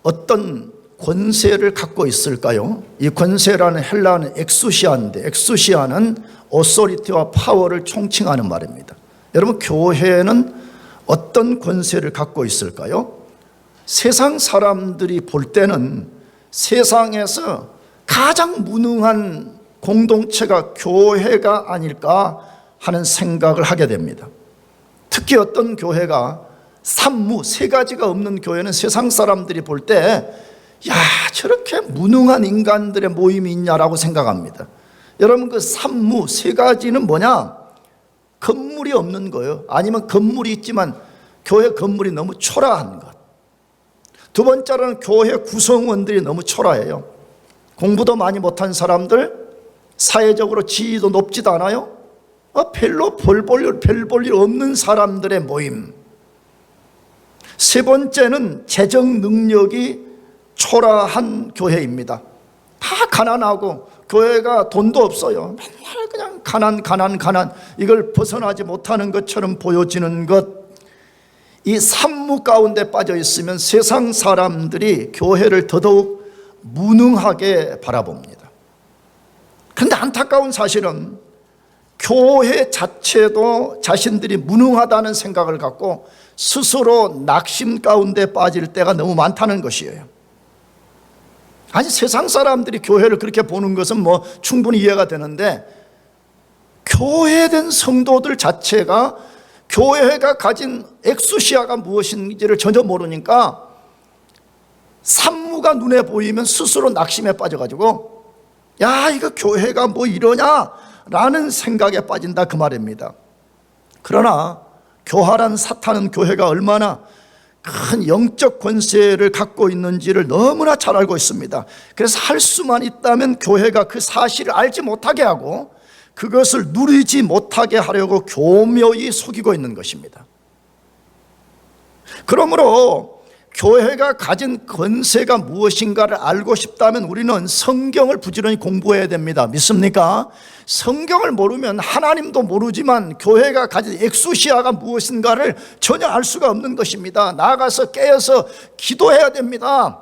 어떤 권세를 갖고 있을까요? 이 권세라는 헬라어는 엑수시아인데, 엑수시아는 오소리티와 파워를 총칭하는 말입니다. 여러분, 교회는 어떤 권세를 갖고 있을까요? 세상 사람들이 볼 때는 세상에서 가장 무능한 공동체가 교회가 아닐까 하는 생각을 하게 됩니다. 특히 어떤 교회가 산무, 세 가지가 없는 교회는 세상 사람들이 볼 때 야, 저렇게 무능한 인간들의 모임이 있냐라고 생각합니다. 여러분, 그 산무, 세 가지는 뭐냐? 건물이 없는 거예요. 아니면 건물이 있지만 교회 건물이 너무 초라한 것. 두 번째로는 교회 구성원들이 너무 초라해요. 공부도 많이 못한 사람들, 사회적으로 지위도 높지도 않아요. 별로 별 볼 일 없는 사람들의 모임. 세 번째는 재정 능력이 초라한 교회입니다. 다 가난하고 교회가 돈도 없어요. 맨날 그냥 가난 이걸 벗어나지 못하는 것처럼 보여지는 것. 이 산무 가운데 빠져 있으면 세상 사람들이 교회를 더더욱 무능하게 바라봅니다. 그런데 안타까운 사실은 교회 자체도 자신들이 무능하다는 생각을 갖고 스스로 낙심 가운데 빠질 때가 너무 많다는 것이에요. 아니, 세상 사람들이 교회를 그렇게 보는 것은 뭐 충분히 이해가 되는데, 교회된 성도들 자체가 교회가 가진 엑수시아가 무엇인지를 전혀 모르니까 산무가 눈에 보이면 스스로 낙심에 빠져가지고 야, 이거 교회가 뭐 이러냐 라는 생각에 빠진다, 그 말입니다. 그러나 교활한 사탄은 교회가 얼마나 큰 영적 권세를 갖고 있는지를 너무나 잘 알고 있습니다. 그래서 할 수만 있다면 교회가 그 사실을 알지 못하게 하고 그것을 누리지 못하게 하려고 교묘히 속이고 있는 것입니다. 그러므로 교회가 가진 권세가 무엇인가를 알고 싶다면 우리는 성경을 부지런히 공부해야 됩니다. 믿습니까? 성경을 모르면 하나님도 모르지만 교회가 가진 엑수시아가 무엇인가를 전혀 알 수가 없는 것입니다. 나아가서 깨어서 기도해야 됩니다.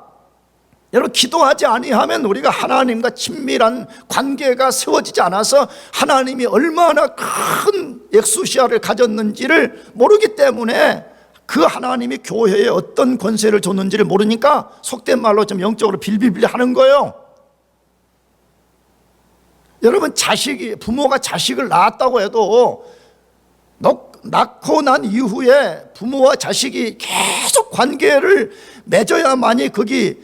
여러분, 기도하지 아니하면 우리가 하나님과 친밀한 관계가 세워지지 않아서 하나님이 얼마나 큰 엑수시아를 가졌는지를 모르기 때문에, 그 하나님이 교회에 어떤 권세를 줬는지를 모르니까 속된 말로 좀 영적으로 빌빌빌 하는 거예요. 여러분, 부모가 자식을 낳았다고 해도 낳고 난 이후에 부모와 자식이 계속 관계를 맺어야만이 거기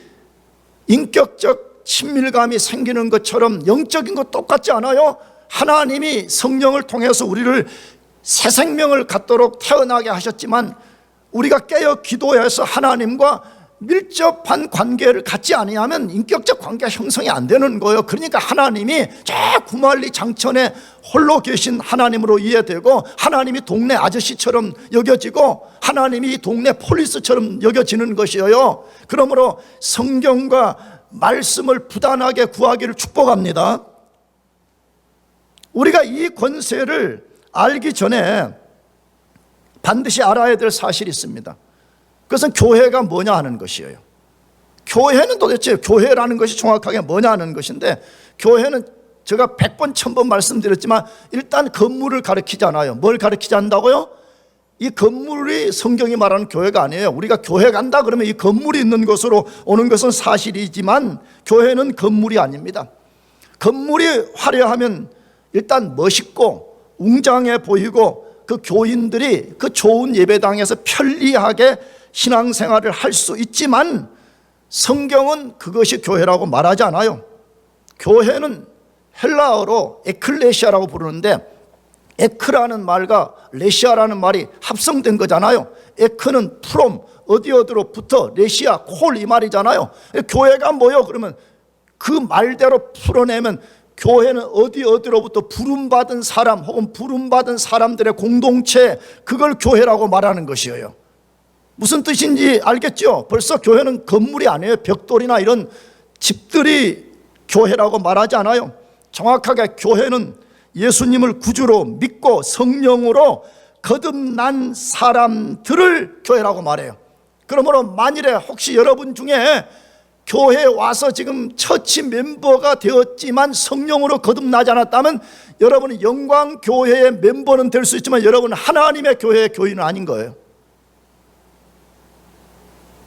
인격적 친밀감이 생기는 것처럼 영적인 것 똑같지 않아요? 하나님이 성령을 통해서 우리를 새 생명을 갖도록 태어나게 하셨지만 우리가 깨어 기도해서 하나님과 밀접한 관계를 갖지 아니하면 인격적 관계가 형성이 안 되는 거예요. 그러니까 하나님이 저 구말리 장천에 홀로 계신 하나님으로 이해되고, 하나님이 동네 아저씨처럼 여겨지고, 하나님이 동네 폴리스처럼 여겨지는 것이에요. 그러므로 성경과 말씀을 부단하게 구하기를 축복합니다. 우리가 이 권세를 알기 전에 반드시 알아야 될 사실이 있습니다. 그것은 교회가 뭐냐 하는 것이에요. 교회는 도대체, 교회라는 것이 정확하게 뭐냐 하는 것인데, 교회는 제가 100번 1000번 말씀드렸지만 일단 건물을 가르치잖아요. 뭘 가르치지 않는다고요? 이 건물이 성경이 말하는 교회가 아니에요. 우리가 교회 간다 그러면 이 건물이 있는 곳으로 오는 것은 사실이지만 교회는 건물이 아닙니다. 건물이 화려하면 일단 멋있고 웅장해 보이고 그 교인들이 그 좋은 예배당에서 편리하게 신앙생활을 할 수 있지만 성경은 그것이 교회라고 말하지 않아요. 교회는 헬라어로 에클레시아라고 부르는데, 에크라는 말과 레시아라는 말이 합성된 거잖아요. 에크는 프롬, 어디로부터, 레시아, 콜, 이 말이잖아요. 교회가 뭐요? 그러면 그 말대로 풀어내면 교회는 어디로부터 부름받은 사람 혹은 부름받은 사람들의 공동체, 그걸 교회라고 말하는 것이에요. 무슨 뜻인지 알겠죠? 벌써 교회는 건물이 아니에요. 벽돌이나 이런 집들이 교회라고 말하지 않아요. 정확하게 교회는 예수님을 구주로 믿고 성령으로 거듭난 사람들을 교회라고 말해요. 그러므로 만일에 혹시 여러분 중에 교회에 와서 지금 처치 멤버가 되었지만 성령으로 거듭나지 않았다면 여러분은 영광교회의 멤버는 될 수 있지만 여러분은 하나님의 교회의 교인은 아닌 거예요.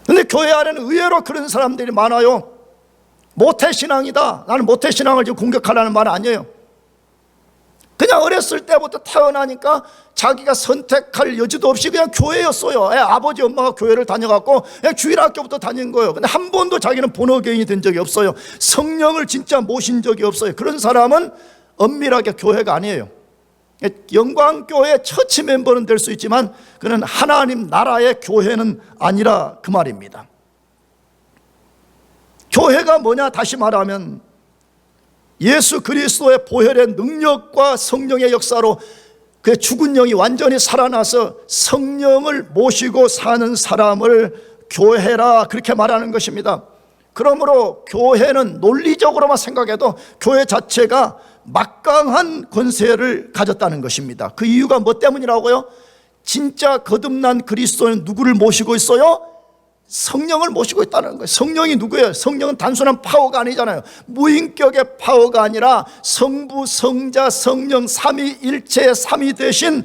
그런데 교회 안에는 의외로 그런 사람들이 많아요. 모태신앙이다, 나는 모태신앙을 지금 공격하라는 말은 아니에요. 그냥 어렸을 때부터 태어나니까 자기가 선택할 여지도 없이 그냥 교회였어요. 아버지 엄마가 교회를 다녀갖고 주일학교부터 다닌 거예요. 근데 한 번도 자기는 본어교인이 된 적이 없어요. 성령을 진짜 모신 적이 없어요. 그런 사람은 엄밀하게 교회가 아니에요. 영광교회 처치 멤버는 될 수 있지만 그는 하나님 나라의 교회는 아니라 그 말입니다. 교회가 뭐냐, 다시 말하면 예수 그리스도의 보혈의 능력과 성령의 역사로 그 죽은 영이 완전히 살아나서 성령을 모시고 사는 사람을 교회라, 그렇게 말하는 것입니다. 그러므로 교회는 논리적으로만 생각해도 교회 자체가 막강한 권세를 가졌다는 것입니다. 그 이유가 뭐 때문이라고요? 진짜 거듭난 그리스도는 누구를 모시고 있어요? 성령을 모시고 있다는 거예요. 성령이 누구예요? 성령은 단순한 파워가 아니잖아요. 무인격의 파워가 아니라 성부, 성자, 성령 삼위일체의 삼위 되신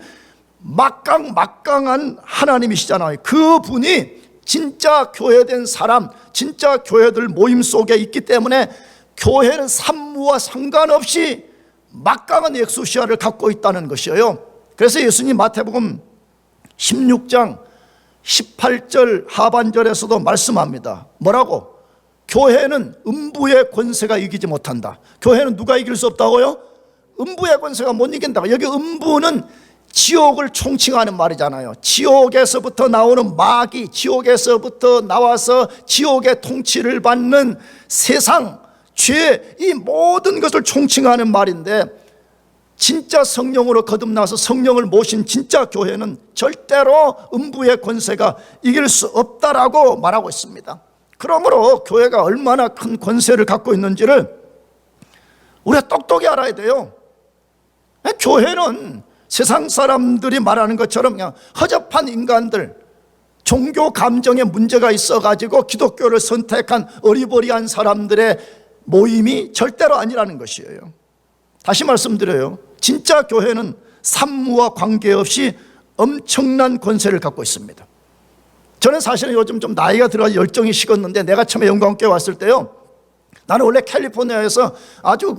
막강한 하나님이시잖아요. 그분이 진짜 교회된 사람, 진짜 교회들 모임 속에 있기 때문에 교회는 산무와 상관없이 막강한 엑소시아를 갖고 있다는 것이에요. 그래서 예수님 마태복음 16장 18절 하반절에서도 말씀합니다. 뭐라고? 교회는 음부의 권세가 이기지 못한다. 교회는 누가 이길 수 없다고요? 음부의 권세가 못 이긴다고. 여기 음부는 지옥을 총칭하는 말이잖아요. 지옥에서부터 나오는 마귀, 지옥에서부터 나와서 지옥의 통치를 받는 세상, 죄, 이 모든 것을 총칭하는 말인데, 진짜 성령으로 거듭나서 성령을 모신 진짜 교회는 절대로 음부의 권세가 이길 수 없다라고 말하고 있습니다. 그러므로 교회가 얼마나 큰 권세를 갖고 있는지를 우리가 똑똑히 알아야 돼요. 교회는 세상 사람들이 말하는 것처럼 그냥 허접한 인간들, 종교 감정에 문제가 있어가지고 기독교를 선택한 어리버리한 사람들의 모임이 절대로 아니라는 것이에요. 다시 말씀드려요. 진짜 교회는 산무와 관계없이 엄청난 권세를 갖고 있습니다. 저는 사실은 요즘 좀 나이가 들어서 열정이 식었는데, 내가 처음에 영광교회 왔을 때요, 나는 원래 캘리포니아에서 아주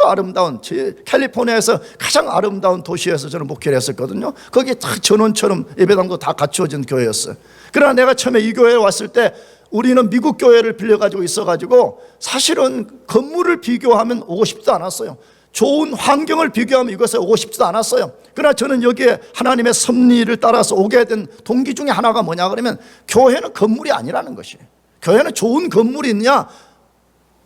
아름다운, 캘리포니아에서 가장 아름다운 도시에서 저는 목회를 했었거든요. 거기에 딱 전원처럼 예배당도 다 갖추어진 교회였어요. 그러나 내가 처음에 이 교회에 왔을 때 우리는 미국 교회를 빌려가지고 있어가지고 사실은 건물을 비교하면 오고 싶지도 않았어요. 좋은 환경을 비교하면 이것에 오고 싶지도 않았어요. 그러나 저는 여기에 하나님의 섭리를 따라서 오게 된 동기 중에 하나가 뭐냐 그러면, 교회는 건물이 아니라는 것이에요. 교회는 좋은 건물이 있느냐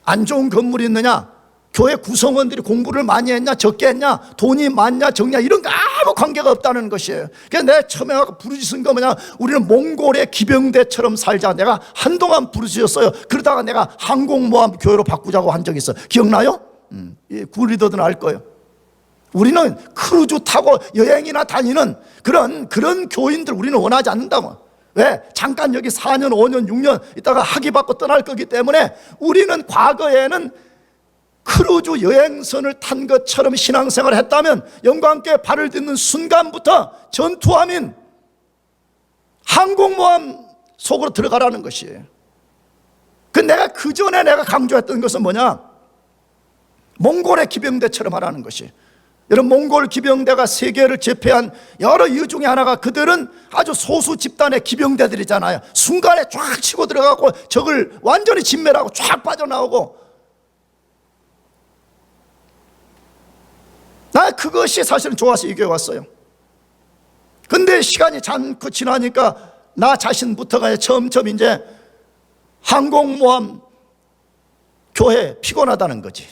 안 좋은 건물이 있느냐, 교회 구성원들이 공부를 많이 했냐 적게 했냐, 돈이 많냐 적냐, 이런 거 아무 관계가 없다는 것이에요. 그래서 내가 처음에 부르짖은 거 뭐냐, 우리는 몽골의 기병대처럼 살자. 내가 한동안 부르짖었어요. 그러다가 내가 항공모함 교회로 바꾸자고 한 적이 있어요. 기억나요? 구리더들은 알 거예요. 우리는 크루즈 타고 여행이나 다니는 그런 교인들 우리는 원하지 않는다고. 왜? 잠깐 여기 4년, 5년, 6년 있다가 학위 받고 떠날 거기 때문에 우리는 과거에는 크루즈 여행선을 탄 것처럼 신앙생활을 했다면 영광교회 발을 딛는 순간부터 전투함인 항공모함 속으로 들어가라는 것이에요. 내가 그 전에 내가 강조했던 것은 뭐냐? 몽골의 기병대처럼 하라는 것이. 여러분, 몽골 기병대가 세계를 제패한 여러 이유 중에 하나가, 그들은 아주 소수 집단의 기병대들이잖아요. 순간에 쫙 치고 들어가고 적을 완전히 진멸하고 쫙 빠져나오고. 나 그것이 사실은 좋아서 이 교회 왔어요. 근데 시간이 잠깐 지나니까 나 자신부터가 점점 이제 항공모함 교회 피곤하다는 거지.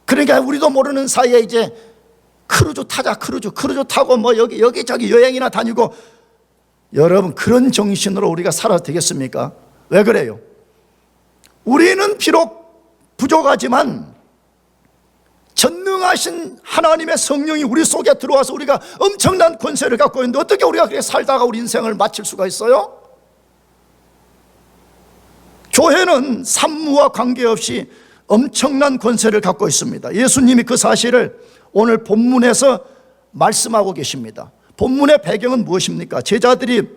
그러니까 우리도 모르는 사이에 이제 크루즈 타자, 크루즈 타고 뭐 여기저기 여행이나 다니고. 여러분, 그런 정신으로 우리가 살아도 되겠습니까? 왜 그래요? 우리는 비록 부족하지만 전능하신 하나님의 성령이 우리 속에 들어와서 우리가 엄청난 권세를 갖고 있는데, 어떻게 우리가 그렇게 살다가 우리 인생을 마칠 수가 있어요? 교회는 산무와 관계없이 엄청난 권세를 갖고 있습니다. 예수님이 그 사실을 오늘 본문에서 말씀하고 계십니다. 본문의 배경은 무엇입니까? 제자들이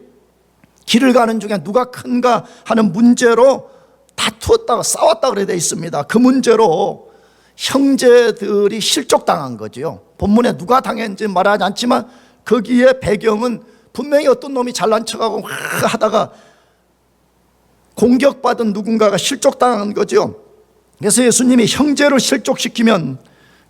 길을 가는 중에 누가 큰가 하는 문제로 다투었다가 싸웠다 그래 돼 있습니다. 그 문제로 형제들이 실족당한 거죠. 본문에 누가 당했는지 말하지 않지만 거기에 배경은 분명히 어떤 놈이 잘난 척하고 하다가 공격받은 누군가가 실족당한 거죠. 그래서 예수님이 형제를 실족시키면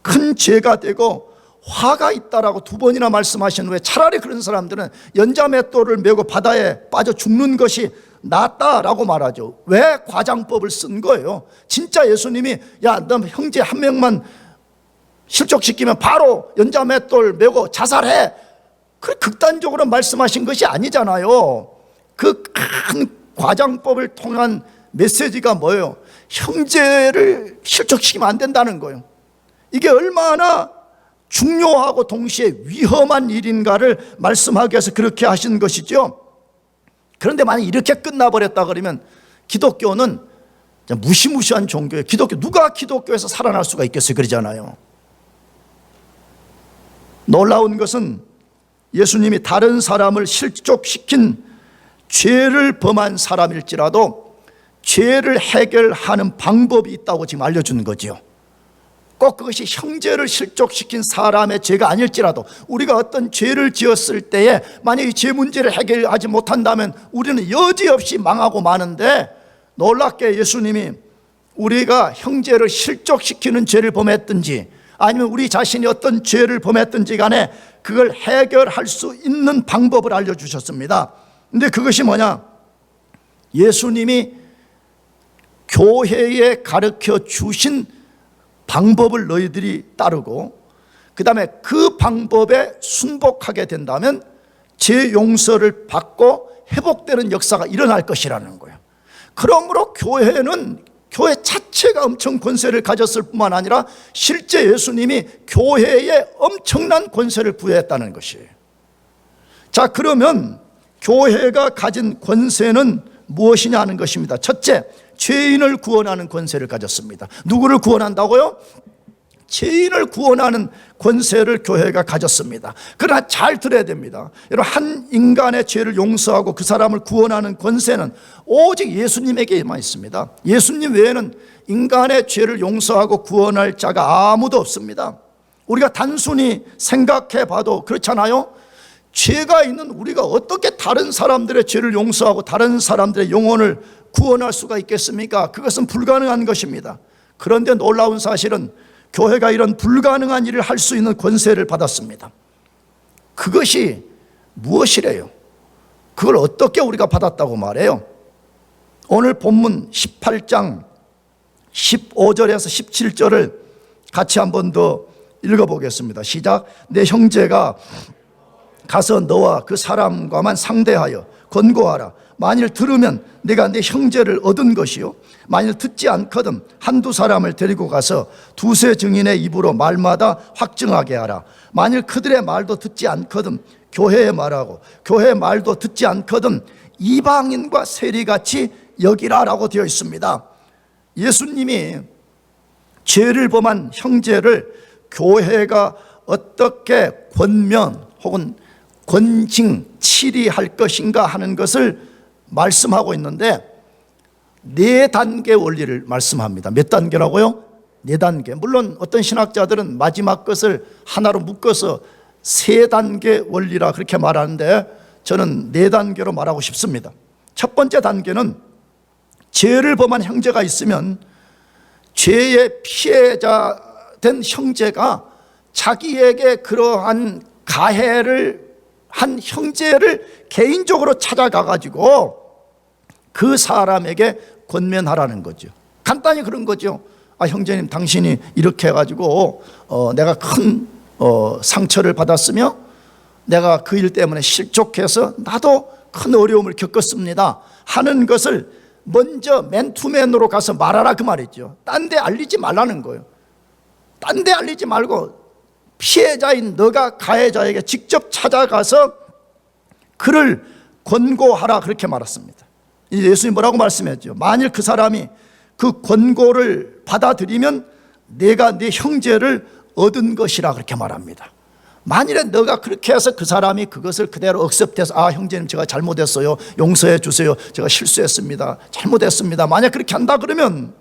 큰 죄가 되고 화가 있다라고 2번이나 말씀하신 후에 차라리 그런 사람들은 연자맷돌을 메고 바다에 빠져 죽는 것이 낫다라고 말하죠. 왜 과장법을 쓴 거예요? 진짜 예수님이 야, 너 형제 한 명만 실족시키면 바로 연자맷돌 메고 자살해, 그 극단적으로 말씀하신 것이 아니잖아요. 그 큰 과장법을 통한 메시지가 뭐예요? 형제를 실족시키면 안 된다는 거예요. 이게 얼마나 중요하고 동시에 위험한 일인가를 말씀하기 위해서 그렇게 하신 것이죠. 그런데 만약 이렇게 끝나버렸다 그러면 기독교는 무시무시한 종교예요. 누가 기독교에서 살아날 수가 있겠어요? 그러잖아요. 놀라운 것은 예수님이 다른 사람을 실족시킨 죄를 범한 사람일지라도 죄를 해결하는 방법이 있다고 지금 알려주는 거죠. 꼭 그것이 형제를 실족시킨 사람의 죄가 아닐지라도 우리가 어떤 죄를 지었을 때에 만약 이 죄 문제를 해결하지 못한다면 우리는 여지없이 망하고 마는데, 놀랍게 예수님이 우리가 형제를 실족시키는 죄를 범했든지 아니면 우리 자신이 어떤 죄를 범했든지 간에 그걸 해결할 수 있는 방법을 알려주셨습니다. 근데 그것이 뭐냐? 예수님이 교회에 가르쳐 주신 방법을 너희들이 따르고 그 다음에 그 방법에 순복하게 된다면 죄 용서를 받고 회복되는 역사가 일어날 것이라는 거예요. 그러므로 교회 자체가 엄청 권세를 가졌을 뿐만 아니라 실제 예수님이 교회에 엄청난 권세를 부여했다는 것이에요. 자, 그러면 교회가 가진 권세는 무엇이냐 하는 것입니다. 첫째, 죄인을 구원하는 권세를 가졌습니다. 누구를 구원한다고요? 죄인을 구원하는 권세를 교회가 가졌습니다. 그러나 잘 들어야 됩니다. 여러분, 한 인간의 죄를 용서하고 그 사람을 구원하는 권세는 오직 예수님에게만 있습니다. 예수님 외에는 인간의 죄를 용서하고 구원할 자가 아무도 없습니다. 우리가 단순히 생각해 봐도 그렇잖아요. 죄가 있는 우리가 어떻게 다른 사람들의 죄를 용서하고 다른 사람들의 영혼을 구원할 수가 있겠습니까? 그것은 불가능한 것입니다. 그런데 놀라운 사실은 교회가 이런 불가능한 일을 할 수 있는 권세를 받았습니다. 그것이 무엇이래요? 그걸 어떻게 우리가 받았다고 말해요? 오늘 본문 18장 15절에서 17절을 같이 한 번 더 읽어보겠습니다. 시작. 내 형제가 가서 너와 그 사람과만 상대하여 권고하라. 만일 들으면 내가 내 형제를 얻은 것이요, 만일 듣지 않거든 한두 사람을 데리고 가서 두세 증인의 입으로 말마다 확증하게 하라. 만일 그들의 말도 듣지 않거든 교회의 말하고 교회의 말도 듣지 않거든 이방인과 세리같이 여기라라고 되어 있습니다. 예수님이 죄를 범한 형제를 교회가 어떻게 권면 혹은 권징, 치리할 것인가 하는 것을 말씀하고 있는데 4단계 원리를 말씀합니다. 몇 단계라고요? 4단계. 물론 어떤 신학자들은 마지막 것을 하나로 묶어서 3단계 원리라 그렇게 말하는데 저는 4단계로 말하고 싶습니다. 첫 번째 단계는 죄를 범한 형제가 있으면 죄의 피해자 된 형제가 자기에게 그러한 가해를 한 형제를 개인적으로 찾아가가지고 그 사람에게 권면하라는 거죠. 간단히 그런 거죠. 아, 형제님, 당신이 이렇게 해가지고 내가 큰 상처를 받았으며 내가 그 일 때문에 실족해서 나도 큰 어려움을 겪었습니다 하는 것을 먼저 맨투맨으로 가서 말하라 그 말이죠. 딴 데 알리지 말라는 거예요. 딴 데 알리지 말고 피해자인 너가 가해자에게 직접 찾아가서 그를 권고하라 그렇게 말했습니다. 예수님 뭐라고 말씀했죠? 만일 그 사람이 그 권고를 받아들이면 내가 네 형제를 얻은 것이라 그렇게 말합니다. 만일에 너가 그렇게 해서 그 사람이 그것을 그대로 억셉트해서 아 형제님 제가 잘못했어요, 용서해 주세요, 제가 실수했습니다, 잘못했습니다, 만약 그렇게 한다 그러면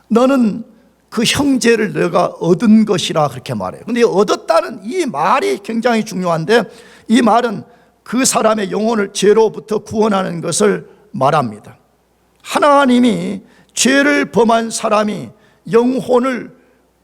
너는 그 형제를 너가 얻은 것이라 그렇게 말해요. 근데 얻었다는 이 말이 굉장히 중요한데, 이 말은 그 사람의 영혼을 죄로부터 구원하는 것을 말합니다. 하나님이 죄를 범한 사람이 영혼을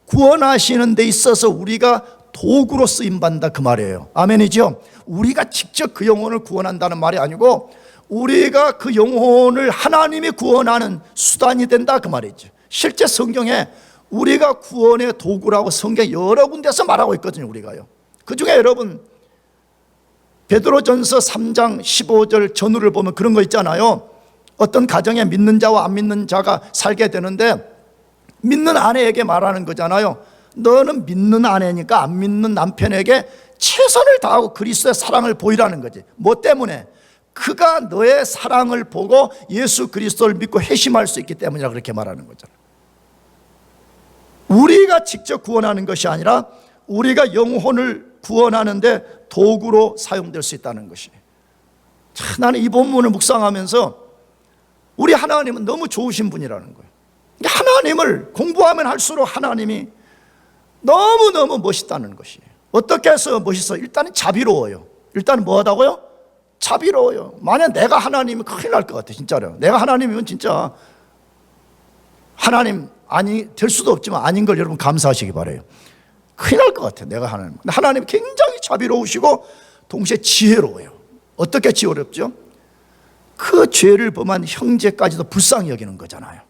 구원하시는 데 있어서 우리가 도구로 쓰임받는다 그 말이에요. 아멘이죠? 우리가 직접 그 영혼을 구원한다는 말이 아니고 우리가 그 영혼을 하나님이 구원하는 수단이 된다 그 말이죠. 실제 성경에 우리가 구원의 도구라고 성경 여러 군데서 말하고 있거든요. 우리가요. 그 중에 여러분 베드로전서 3장 15절 전후를 보면 그런 거 있잖아요. 어떤 가정에 믿는 자와 안 믿는 자가 살게 되는데 믿는 아내에게 말하는 거잖아요. 너는 믿는 아내니까 안 믿는 남편에게 최선을 다하고 그리스도의 사랑을 보이라는 거지. 뭐 때문에? 그가 너의 사랑을 보고 예수 그리스도를 믿고 회심할 수 있기 때문이라 그렇게 말하는 거잖아요. 우리가 직접 구원하는 것이 아니라 우리가 영혼을 구원하는데 도구로 사용될 수 있다는 것이. 참 나는 이 본문을 묵상하면서 우리 하나님은 너무 좋으신 분이라는 거예요. 하나님을 공부하면 할수록 하나님이 너무너무 멋있다는 것이에요. 어떻게 해서 멋있어요? 일단은 자비로워요. 일단은 뭐하다고요? 자비로워요. 만약 내가 하나님이면 큰일 날 것 같아. 진짜로 내가 하나님이면 진짜 하나님 아니 될 수도 없지만 아닌 걸 여러분 감사하시기 바라요. 큰일 날 것 같아 내가 하나님. 하나님 굉장히 자비로우시고 동시에 지혜로워요. 어떻게 지혜롭죠? 그 죄를 범한 형제까지도 불쌍히 여기는 거잖아요.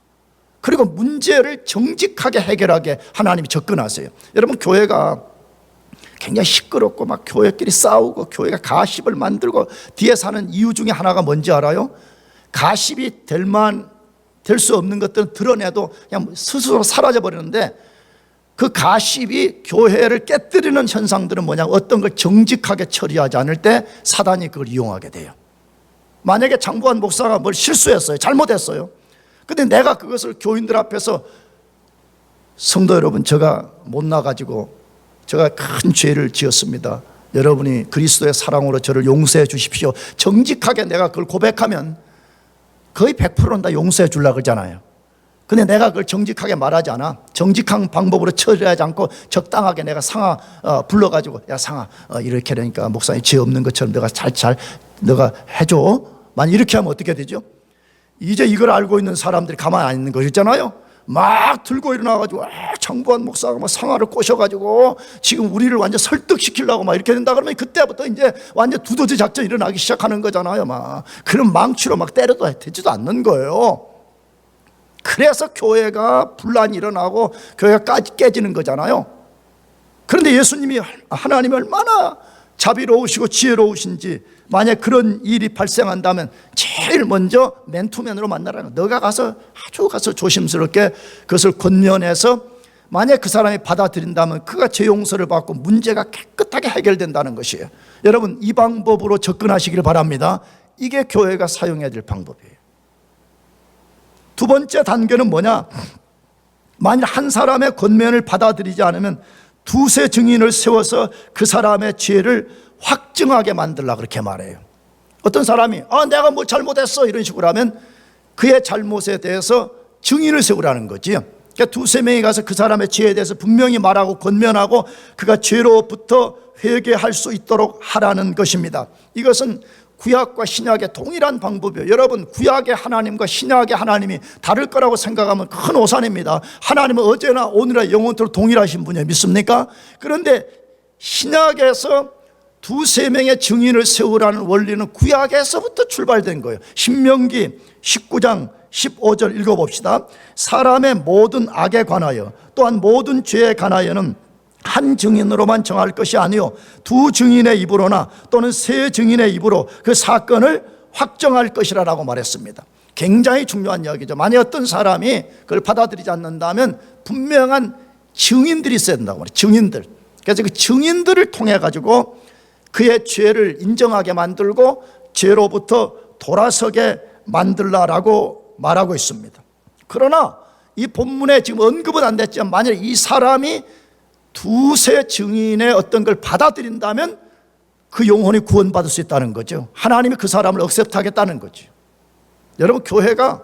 그리고 문제를 정직하게 해결하게 하나님이 접근하세요. 여러분 교회가 굉장히 시끄럽고 막 교회끼리 싸우고 교회가 가십을 만들고 뒤에 사는 이유 중에 하나가 뭔지 알아요? 가십이 될 수 없는 것들은 드러내도 그냥 스스로 사라져 버리는데 그 가십이 교회를 깨뜨리는 현상들은 뭐냐? 어떤 걸 정직하게 처리하지 않을 때 사단이 그걸 이용하게 돼요. 만약에 장보한 목사가 뭘 실수했어요, 잘못했어요. 근데 내가 그것을 교인들 앞에서 성도 여러분 제가 못나가지고 제가 큰 죄를 지었습니다, 여러분이 그리스도의 사랑으로 저를 용서해 주십시오, 정직하게 내가 그걸 고백하면 거의 100%는 다 용서해 주려고 그러잖아요. 근데 내가 그걸 정직하게 말하지 않아. 정직한 방법으로 처리하지 않고 적당하게 내가 상하 불러가지고 야 상하 이렇게 하니까 목사님 죄 없는 것처럼 내가 너가 해줘. 만약 이렇게 하면 어떻게 되죠? 이제 이걸 알고 있는 사람들이 가만히 안 있는 거 있잖아요. 막 들고 일어나가지고 장부한 목사가 막 상하를 꼬셔가지고 지금 우리를 완전 설득시키려고 막 이렇게 된다 그러면 그때부터 이제 완전 두더지 작전이 일어나기 시작하는 거잖아요. 막 그런 망치로 막 때려도 되지도 않는 거예요. 그래서 교회가 분란이 일어나고 교회가 깨지는 거잖아요. 그런데 예수님이 하나님이 얼마나 자비로우시고 지혜로우신지, 만약 그런 일이 발생한다면 제일 먼저 맨투맨으로 만나라는 거예요. 너가 가서 조심스럽게 그것을 권면해서 만약 그 사람이 받아들인다면 그가 죄 용서를 받고 문제가 깨끗하게 해결된다는 것이에요. 여러분 이 방법으로 접근하시길 바랍니다. 이게 교회가 사용해야 될 방법이에요. 두 번째 단계는 뭐냐? 만일 한 사람의 권면을 받아들이지 않으면 두세 증인을 세워서 그 사람의 죄를 확증하게 만들라 그렇게 말해요. 어떤 사람이 내가 뭐 잘못했어 이런 식으로 하면 그의 잘못에 대해서 증인을 세우라는 거지. 그러니까 두세 명이 가서 그 사람의 죄에 대해서 분명히 말하고 권면하고 그가 죄로부터 회개할 수 있도록 하라는 것입니다. 이것은 구약과 신약의 동일한 방법이에요. 여러분 구약의 하나님과 신약의 하나님이 다를 거라고 생각하면 큰 오산입니다. 하나님은 어제나 오늘나 영원토록 동일하신 분이에요. 믿습니까? 그런데 신약에서 두세 명의 증인을 세우라는 원리는 구약에서부터 출발된 거예요. 신명기 19장 15절 읽어봅시다. 사람의 모든 악에 관하여 또한 모든 죄에 관하여는 한 증인으로만 정할 것이 아니요 두 증인의 입으로나 또는 세 증인의 입으로 그 사건을 확정할 것이라고 말했습니다. 굉장히 중요한 이야기죠. 만약 어떤 사람이 그걸 받아들이지 않는다면 분명한 증인들이 있어야 된다고 말해요. 증인들. 그래서 그 증인들을 통해 가지고 그의 죄를 인정하게 만들고 죄로부터 돌아서게 만들라라고 말하고 있습니다. 그러나 이 본문에 지금 언급은 안 됐지만 만약에 이 사람이 두세 증인의 어떤 걸 받아들인다면 그 영혼이 구원받을 수 있다는 거죠. 하나님이 그 사람을 억셉트하겠다는 거죠. 여러분, 교회가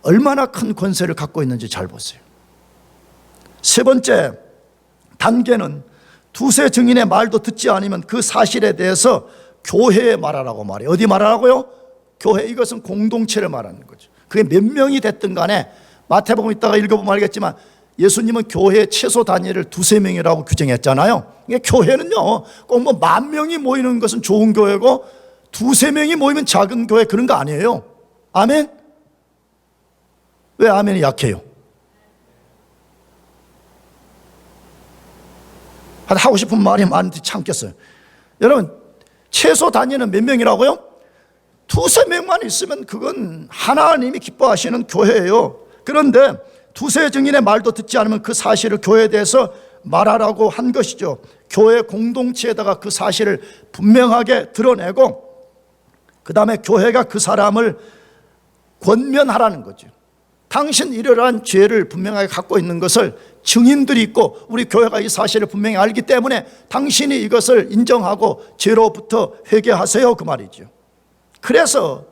얼마나 큰 권세를 갖고 있는지 잘 보세요. 세 번째 단계는 두세 증인의 말도 듣지 않으면 그 사실에 대해서 교회에 말하라고 말해요. 어디 말하라고요? 교회. 이것은 공동체를 말하는 거죠. 그게 몇 명이 됐든 간에 마태복음 이따가 읽어보면 알겠지만 예수님은 교회 최소 단위를 두세 명이라고 규정했잖아요. 교회는요 꼭 뭐 10,000명이 모이는 것은 좋은 교회고 두세 명이 모이면 작은 교회, 그런 거 아니에요. 아멘? 왜 아멘이 약해요? 하고 싶은 말이 많은데 참겠어요. 여러분, 최소 단위는 몇 명이라고요? 두세 명만 있으면 그건 하나님이 기뻐하시는 교회예요. 그런데 두세 증인의 말도 듣지 않으면 그 사실을 교회에 대해서 말하라고 한 것이죠. 교회 공동체에다가 그 사실을 분명하게 드러내고 그 다음에 교회가 그 사람을 권면하라는 거죠. 당신 이러한 죄를 분명하게 갖고 있는 것을 증인들이 있고 우리 교회가 이 사실을 분명히 알기 때문에 당신이 이것을 인정하고 죄로부터 회개하세요, 그 말이죠. 그래서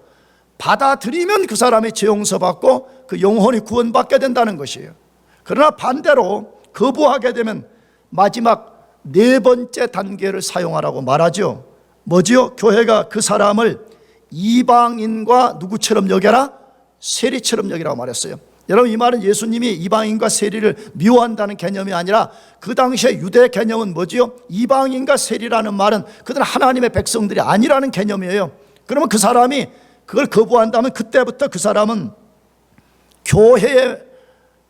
받아들이면 그 사람이 죄 용서받고 그 영혼이 구원받게 된다는 것이에요. 그러나 반대로 거부하게 되면 마지막 네 번째 단계를 사용하라고 말하죠. 뭐지요? 교회가 그 사람을 이방인과 누구처럼 여겨라? 세리처럼 여기라고 말했어요. 여러분, 이 말은 예수님이 이방인과 세리를 미워한다는 개념이 아니라 그 당시에 유대 개념은 뭐지요? 이방인과 세리라는 말은 그들은 하나님의 백성들이 아니라는 개념이에요. 그러면 그 사람이 그걸 거부한다면 그때부터 그 사람은 교회의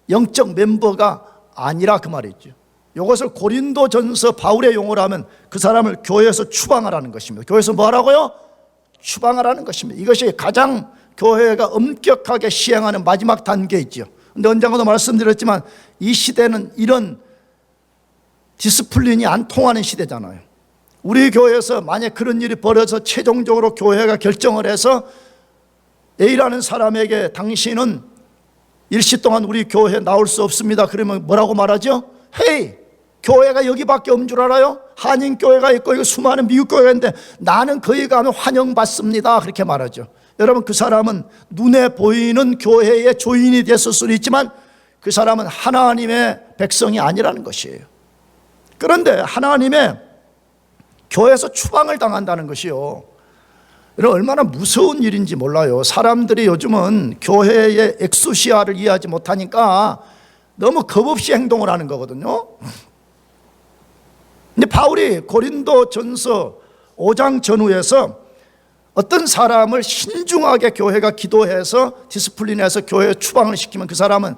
영적 멤버가 아니라 그 말이죠. 이것을 고린도전서 바울의 용어로 하면 그 사람을 교회에서 추방하라는 것입니다. 교회에서 뭐 하라고요? 추방하라는 것입니다. 이것이 가장 교회가 엄격하게 시행하는 마지막 단계이죠. 그런데 언젠가도 말씀드렸지만 이 시대는 이런 디스플린이 안 통하는 시대잖아요. 우리 교회에서 만약 그런 일이 벌어져서 최종적으로 교회가 결정을 해서 A라는 사람에게 당신은 일시 동안 우리 교회에 나올 수 없습니다. 그러면 뭐라고 말하죠? 헤이, 교회가 여기밖에 없는 줄 알아요? 한인교회가 있고 이거 수많은 미국 교회가 있는데 나는 거기 가면 환영받습니다. 그렇게 말하죠. 여러분, 그 사람은 눈에 보이는 교회의 조인이 됐을 수는 있지만 그 사람은 하나님의 백성이 아니라는 것이에요. 그런데 하나님의 교회에서 추방을 당한다는 것이요, 여러분, 얼마나 무서운 일인지 몰라요. 사람들이 요즘은 교회의 엑소시아를 이해하지 못하니까 너무 겁없이 행동을 하는 거거든요. 근데 바울이 고린도전서 5장 전후에서 어떤 사람을 신중하게 교회가 기도해서 디스플린해서 교회 추방을 시키면 그 사람은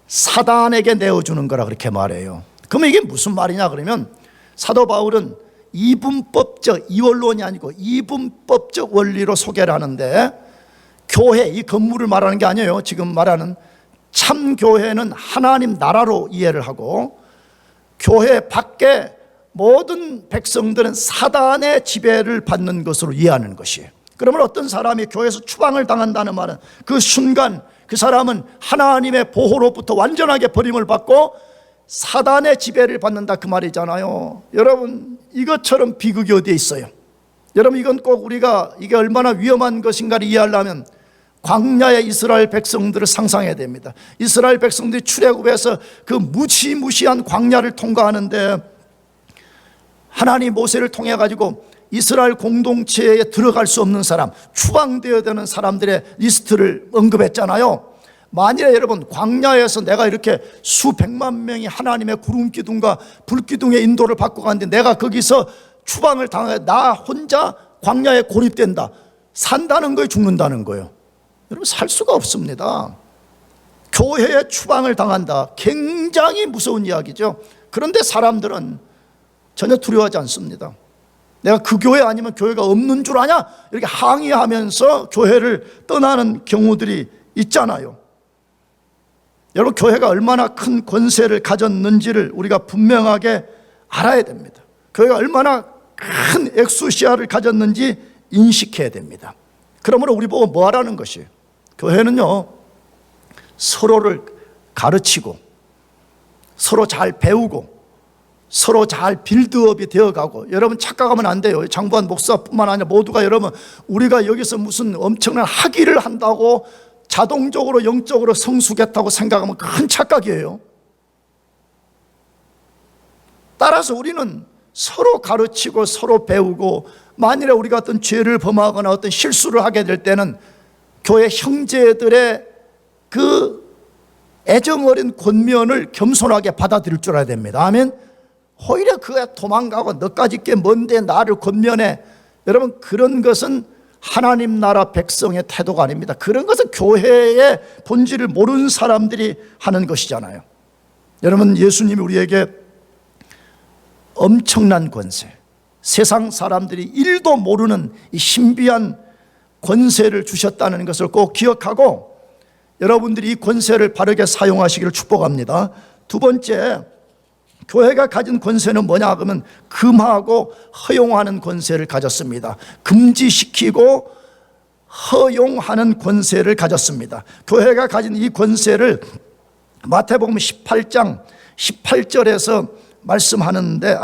사단에게 내어주는 거라 그렇게 말해요. 그러면 이게 무슨 말이냐 그러면 사도 바울은 이분법적, 이원론이 아니고 이분법적 원리로 소개를 하는데, 교회, 이 건물을 말하는 게 아니에요. 지금 말하는 참 교회는 하나님 나라로 이해를 하고 교회 밖에 모든 백성들은 사단의 지배를 받는 것으로 이해하는 것이에요. 그러면 어떤 사람이 교회에서 추방을 당한다는 말은 그 순간 그 사람은 하나님의 보호로부터 완전하게 버림을 받고 사단의 지배를 받는다, 그 말이잖아요. 여러분, 이것처럼 비극이 어디에 있어요? 여러분, 이건 꼭 우리가 이게 얼마나 위험한 것인가를 이해하려면 광야의 이스라엘 백성들을 상상해야 됩니다. 이스라엘 백성들이 출애굽해서 그 무시무시한 광야를 통과하는데 하나님 모세를 통해 가지고 이스라엘 공동체에 들어갈 수 없는 사람, 추방되어야 되는 사람들의 리스트를 언급했잖아요. 만일에 여러분, 광야에서 내가 이렇게 수백만 명이 하나님의 구름기둥과 불기둥의 인도를 받고 가는데 내가 거기서 추방을 당해 나 혼자 광야에 고립된다, 산다는 거예요, 죽는다는 거예요? 여러분, 살 수가 없습니다. 교회에 추방을 당한다, 굉장히 무서운 이야기죠. 그런데 사람들은 전혀 두려워하지 않습니다. 내가 그 교회 아니면 교회가 없는 줄 아냐? 이렇게 항의하면서 교회를 떠나는 경우들이 있잖아요. 여러분, 교회가 얼마나 큰 권세를 가졌는지를 우리가 분명하게 알아야 됩니다. 교회가 얼마나 큰 엑소시아를 가졌는지 인식해야 됩니다. 그러므로 우리 보고 뭐 하라는 것이에요? 교회는요, 서로를 가르치고 서로 잘 배우고 서로 잘 빌드업이 되어가고, 여러분 착각하면 안 돼요. 장부한 목사뿐만 아니라 모두가, 여러분 우리가 여기서 무슨 엄청난 학위를 한다고 자동적으로 영적으로 성숙했다고 생각하면 큰 착각이에요. 따라서 우리는 서로 가르치고 서로 배우고, 만일에 우리가 어떤 죄를 범하거나 어떤 실수를 하게 될 때는 교회 형제들의 그 애정어린 권면을 겸손하게 받아들일 줄 알아야 됩니다. 아멘. 오히려 그가 도망가고 너까지 꽤 뭔데 나를 권면해. 여러분, 그런 것은 하나님 나라 백성의 태도가 아닙니다. 그런 것은 교회의 본질을 모르는 사람들이 하는 것이잖아요. 여러분, 예수님이 우리에게 엄청난 권세, 세상 사람들이 1도 모르는 이 신비한 권세를 주셨다는 것을 꼭 기억하고, 여러분들이 이 권세를 바르게 사용하시기를 축복합니다. 두 번째, 교회가 가진 권세는 뭐냐 그러면 금하고 허용하는 권세를 가졌습니다. 금지시키고 허용하는 권세를 가졌습니다. 교회가 가진 이 권세를 마태복음 18장 18절에서 말씀하는데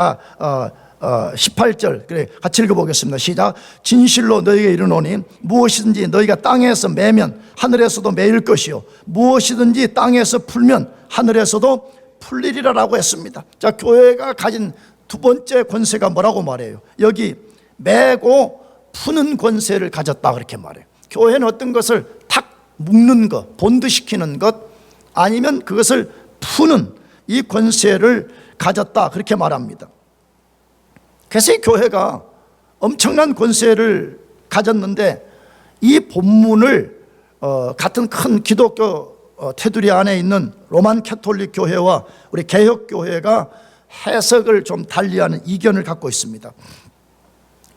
18절, 그래 같이 읽어보겠습니다. 시작. 진실로 너희에게 이르노니 무엇이든지 너희가 땅에서 매면 하늘에서도 매일 것이요 무엇이든지 땅에서 풀면 하늘에서도 풀리리라라고 했습니다. 자, 교회가 가진 두 번째 권세가 뭐라고 말해요? 여기 매고 푸는 권세를 가졌다 그렇게 말해요. 교회는 어떤 것을 탁 묶는 것, 본드시키는 것, 아니면 그것을 푸는 이 권세를 가졌다 그렇게 말합니다. 그래서 이 교회가 엄청난 권세를 가졌는데, 이 본문을 같은 큰 기독교 테두리 안에 있는 로만 캐톨릭 교회와 우리 개혁 교회가 해석을 좀 달리하는 이견을 갖고 있습니다.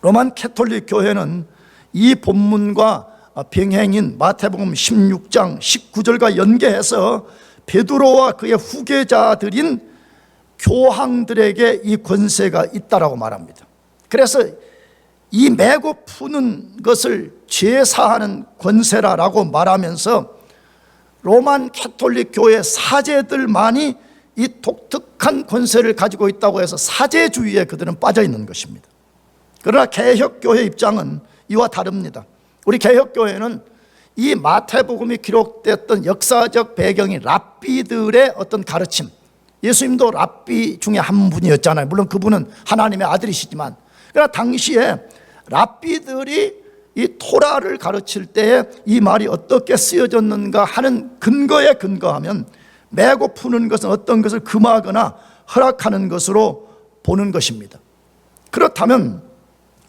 로만 캐톨릭 교회는 이 본문과 병행인 마태복음 16장 19절과 연계해서 베드로와 그의 후계자들인 교황들에게 이 권세가 있다라고 말합니다. 그래서 이 매고 푸는 것을 제사하는 권세라고 말하면서 로만 캐톨릭 교회 사제들만이 이 독특한 권세를 가지고 있다고 해서 사제주의에 그들은 빠져 있는 것입니다. 그러나 개혁교회 입장은 이와 다릅니다. 우리 개혁교회는 이 마태복음이 기록됐던 역사적 배경이 랍비들의 어떤 가르침, 예수님도 랍비 중에 한 분이었잖아요. 물론 그분은 하나님의 아들이시지만, 그러나 당시에 랍비들이 이 토라를 가르칠 때에 이 말이 어떻게 쓰여졌는가 하는 근거에 근거하면 매고 푸는 것은 어떤 것을 금하거나 허락하는 것으로 보는 것입니다. 그렇다면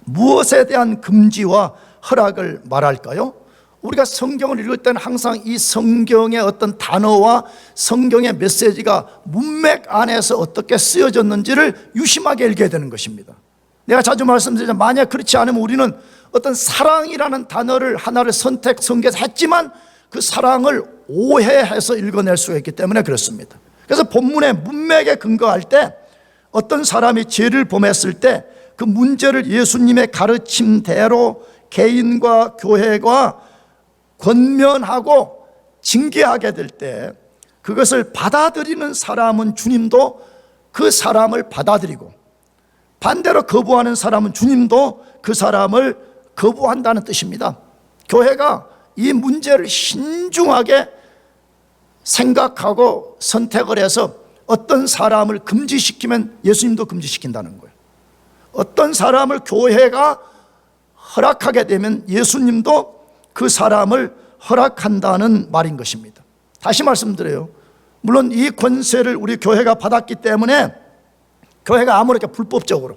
무엇에 대한 금지와 허락을 말할까요? 우리가 성경을 읽을 때는 항상 이 성경의 어떤 단어와 성경의 메시지가 문맥 안에서 어떻게 쓰여졌는지를 유심하게 읽어야 되는 것입니다. 내가 자주 말씀드리지만, 만약 그렇지 않으면 우리는 어떤 사랑이라는 단어를 하나를 선택해서 했지만 그 사랑을 오해해서 읽어낼 수가 있기 때문에 그렇습니다. 그래서 본문의 문맥에 근거할 때 어떤 사람이 죄를 범했을 때 그 문제를 예수님의 가르침대로 개인과 교회가 권면하고 징계하게 될 때 그것을 받아들이는 사람은 주님도 그 사람을 받아들이고, 반대로 거부하는 사람은 주님도 그 사람을 거부한다는 뜻입니다. 교회가 이 문제를 신중하게 생각하고 선택을 해서 어떤 사람을 금지시키면 예수님도 금지시킨다는 거예요. 어떤 사람을 교회가 허락하게 되면 예수님도 그 사람을 허락한다는 말인 것입니다. 다시 말씀드려요. 물론 이 권세를 우리 교회가 받았기 때문에 교회가 아무렇게 불법적으로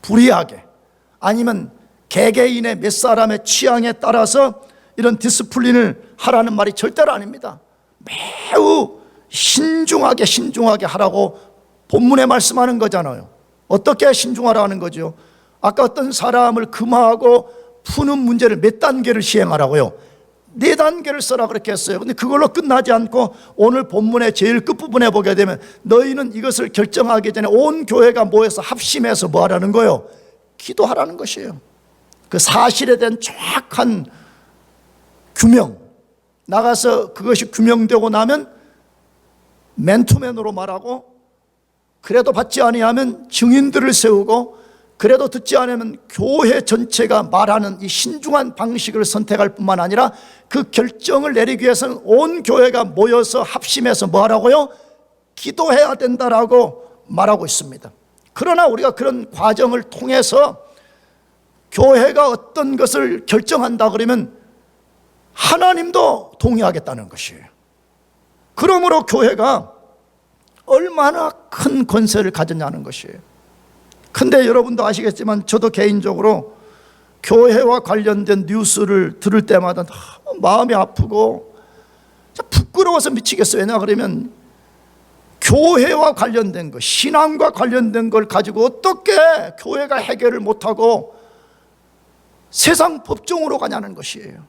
불의하게, 아니면 개개인의 몇 사람의 취향에 따라서 이런 디스플린을 하라는 말이 절대로 아닙니다. 매우 신중하게 하라고 본문에 말씀하는 거잖아요. 어떻게 신중하라는 거죠? 아까 어떤 사람을 금하고 푸는 문제를 몇 단계를 시행하라고요? 4단계를 써라 그렇게 했어요. 근데 그걸로 끝나지 않고 오늘 본문의 제일 끝부분에 보게 되면 너희는 이것을 결정하기 전에 온 교회가 모여서 합심해서 뭐 하라는 거예요? 기도하라는 것이에요. 그 사실에 대한 정확한 규명, 나가서 그것이 규명되고 나면 맨투맨으로 말하고, 그래도 받지 아니하면 증인들을 세우고, 그래도 듣지 않으면 교회 전체가 말하는 이 신중한 방식을 선택할 뿐만 아니라 그 결정을 내리기 위해서는 온 교회가 모여서 합심해서 뭐 하라고요? 기도해야 된다라고 말하고 있습니다. 그러나 우리가 그런 과정을 통해서 교회가 어떤 것을 결정한다 그러면 하나님도 동의하겠다는 것이에요. 그러므로 교회가 얼마나 큰 권세를 가졌냐는 것이에요. 근데 여러분도 아시겠지만 저도 개인적으로 교회와 관련된 뉴스를 들을 때마다 마음이 아프고 부끄러워서 미치겠어요. 왜냐 그러면 교회와 관련된 것, 신앙과 관련된 걸 가지고 어떻게 교회가 해결을 못하고 세상 법정으로 가냐는 것이에요.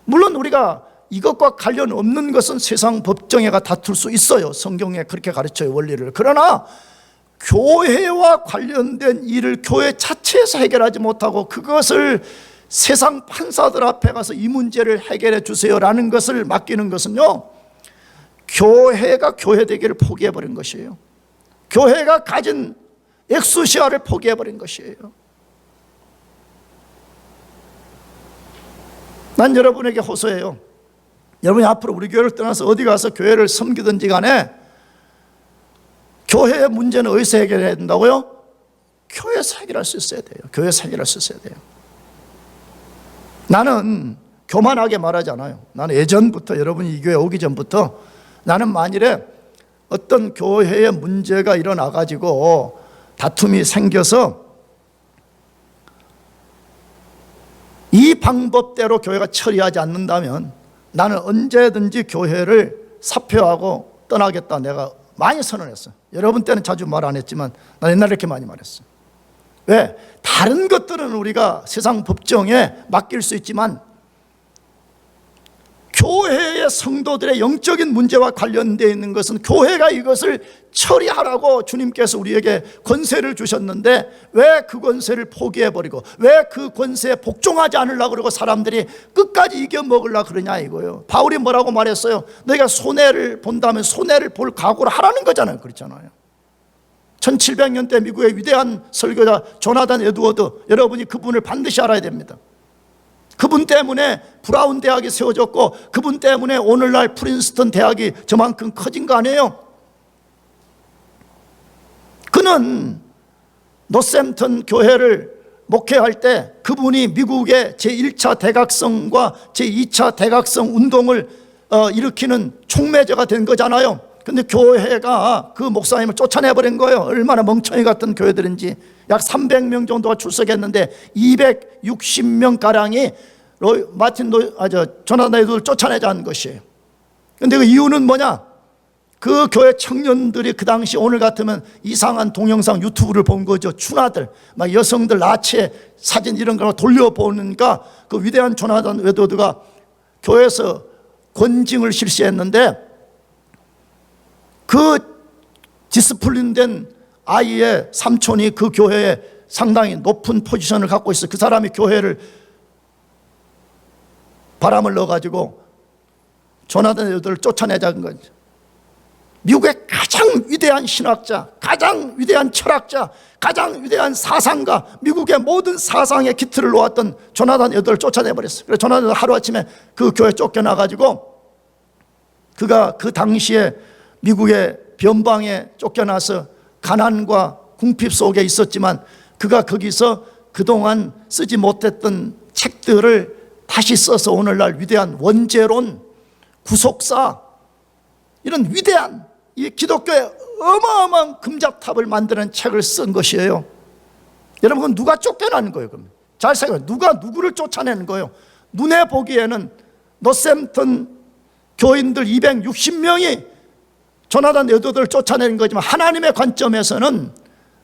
물론 우리가 이것과 관련 없는 것은 세상 법정에가 다툴 수 있어요. 성경에 그렇게 가르쳐요, 원리를. 그러나 교회와 관련된 일을 교회 자체에서 해결하지 못하고 그것을 세상 판사들 앞에 가서 이 문제를 해결해 주세요라는 것을 맡기는 것은요, 교회가 교회되기를 포기해버린 것이에요. 교회가 가진 엑수시아를 포기해버린 것이에요. 난 여러분에게 호소해요. 여러분이 앞으로 우리 교회를 떠나서 어디 가서 교회를 섬기든지 간에 교회의 문제는 어디서 해결해야 된다고요? 교회에서 해결할 수 있어야 돼요. 교회에서 해결할 수 있어야 돼요. 나는 교만하게 말하지 않아요. 나는 예전부터, 여러분이 이 교회 오기 전부터 나는 만일에 어떤 교회에 문제가 일어나가지고 다툼이 생겨서 이 방법대로 교회가 처리하지 않는다면 나는 언제든지 교회를 사표하고 떠나겠다 내가 많이 선언했어요. 여러분 때는 자주 말 안 했지만 난 옛날에 이렇게 많이 말했어요. 왜? 다른 것들은 우리가 세상 법정에 맡길 수 있지만 교회의 성도들의 영적인 문제와 관련되어 있는 것은 교회가 이것을 처리하라고 주님께서 우리에게 권세를 주셨는데 왜 그 권세를 포기해버리고 왜 그 권세에 복종하지 않으려고 그러고 사람들이 끝까지 이겨먹으려고 그러냐 이거예요. 바울이 뭐라고 말했어요? 너희가 손해를 본다면 손해를 볼 각오를 하라는 거잖아요. 그렇잖아요. 1700년대 미국의 위대한 설교자 조나단 에드워드, 여러분이 그분을 반드시 알아야 됩니다. 그분 때문에 브라운 대학이 세워졌고 그분 때문에 오늘날 프린스턴 대학이 저만큼 커진 거 아니에요? 그는 노샘턴 교회를 목회할 때 그분이 미국의 제1차 대각성과 제2차 대각성 운동을 일으키는 촉매제가 된 거잖아요. 근데 교회가 그 목사님을 쫓아내버린 거예요. 얼마나 멍청이 같은 교회들인지. 약 300명 정도가 출석했는데 260명가량이 조나단 에드워드를 쫓아내자는 것이에요. 근데 그 이유는 뭐냐? 그 교회 청년들이 그 당시 오늘 같으면 이상한 동영상 유튜브를 본 거죠. 추나들, 막 여성들 나체 사진 이런 걸 돌려보니까 그 위대한 조나단 에드워드가 교회에서 권징을 실시했는데 그 디스플린된 아이의 삼촌이 그 교회에 상당히 높은 포지션을 갖고 있어요. 그 사람이 교회를 바람을 넣어가지고 조나단 에드워드를 쫓아내자는 거죠. 미국의 가장 위대한 신학자, 가장 위대한 철학자, 가장 위대한 사상가, 미국의 모든 사상의 기틀을 놓았던 조나단 에드워드를 쫓아내버렸어요. 그래서 조나단 에드워드 하루아침에 그 교회 쫓겨나가지고 그가 그 당시에 미국의 변방에 쫓겨나서 가난과 궁핍 속에 있었지만 그가 거기서 그동안 쓰지 못했던 책들을 다시 써서 오늘날 위대한 원죄론, 구속사, 이런 위대한 이 기독교의 어마어마한 금자탑을 만드는 책을 쓴 것이에요. 여러분, 그건 누가 쫓겨나는 거예요? 그럼 잘 생각해요. 누가 누구를 쫓아내는 거예요? 눈에 보기에는 노샘턴 교인들 260명이 조나단 에드워드를 쫓아내는 거지만 하나님의 관점에서는